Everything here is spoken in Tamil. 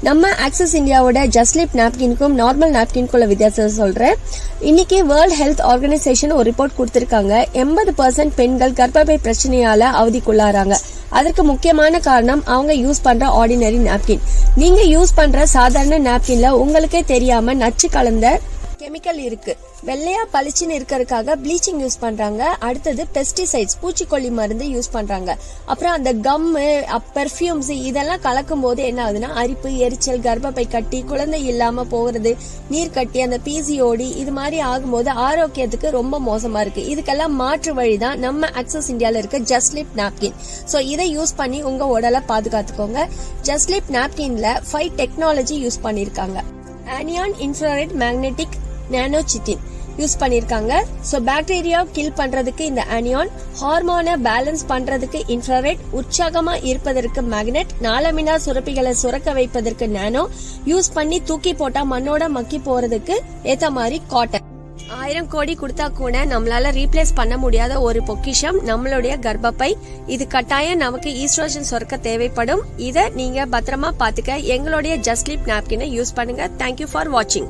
நம்ம ஆக்சஸ் இந்தியாவோட ஜஸ்ட்லிப் நாப்கின்க்கும் நார்மல் நாப்கின்குள்ள வித்தியாசம் சொல்றேன். இன்னைக்கு வேர்ல்ட் ஹெல்த் ஆர்கனைசேஷன் ஒரு ரிப்போர்ட் கொடுத்திருக்காங்க. 80% பெண்கள் கர்ப்பப்பை பிரச்சனையால அவதிக்குள்ளாராங்க. அதற்கு முக்கியமான காரணம் அவங்க யூஸ் பண்ற ஆர்டினரி நாப்கின். நீங்க யூஸ் பண்ற சாதாரண நாப்கின்ல உங்களுக்கே தெரியாம நச்சு கலந்த கெமிக்கல் இருக்கு. வெள்ளையா பளிச்சுன்னு இருக்கிறதுக்காக ப்ளீச்சிங் யூஸ் பண்றாங்க. அடுத்தது பெஸ்டிசைட்ஸ், பூச்சிக்கொல்லி மருந்து யூஸ் பண்றாங்க. அப்புறம் அந்த கம்மு, பெர்ஃபியூம்ஸ் இதெல்லாம் கலக்கும் போது என்ன ஆகுதுன்னா அரிப்பு, எரிச்சல், கர்ப்பப்பை கட்டி, குழந்தை இல்லாம போகிறது, நீர் கட்டி, அந்த பிசிஓடி இது மாதிரி ஆகும்போது ஆரோக்கியத்துக்கு ரொம்ப மோசமா இருக்கு. இதுக்கெல்லாம் மாற்று வழிதான் நம்ம ஆக்சஸ் இந்தியால இருக்க ஜஸ்ட்லிப் நாப்கின். சோ இதை யூஸ் பண்ணி உங்க உடலை பாதுகாத்துக்கோங்க. ஜஸ்ட்லிப் நாப்கின்ல 5 டெக்னாலஜி யூஸ் பண்ணிருக்காங்க. ஆனியான் இன்ஃப்ராரெட் மேக்னெட்டிக் நானோசிட்டின் யூஸ் பண்ணிருக்காங்க. சோ பாக்டீரியா கில் பண்றதுக்கு இந்த ஆனியான், ஹார்மோனை பேலன்ஸ் பண்றதுக்கு இன்ஃப்ராரெட், உற்சாகமா இருப்பதற்கு மேக்னெட், நாளமில்லா சுரப்பிகளை சுரக்க வைப்பதற்கு நானோ, யூஸ் பண்ணி தூக்கி போட்டா மண்ணோட மக்கி போறதுக்கு ஏத்த மாதிரி காட்டன். 1000 கோடி கொடுத்தா கூட நம்மளால ரீப்ளேஸ் பண்ண முடியாத ஒரு பொக்கிஷம் நம்மளுடைய கர்ப்பப்பை. இது கட்டாயம் நமக்கு ஈஸ்ட்ரோஜன் சுரக்க தேவைப்படும். இத நீங்க பத்திரமா பாத்துக்க எங்களுடைய ஜஸ்ட்லிப் நாப்கினை யூஸ் பண்ணுங்க. தேங்க்யூ ஃபார் வாட்சிங்.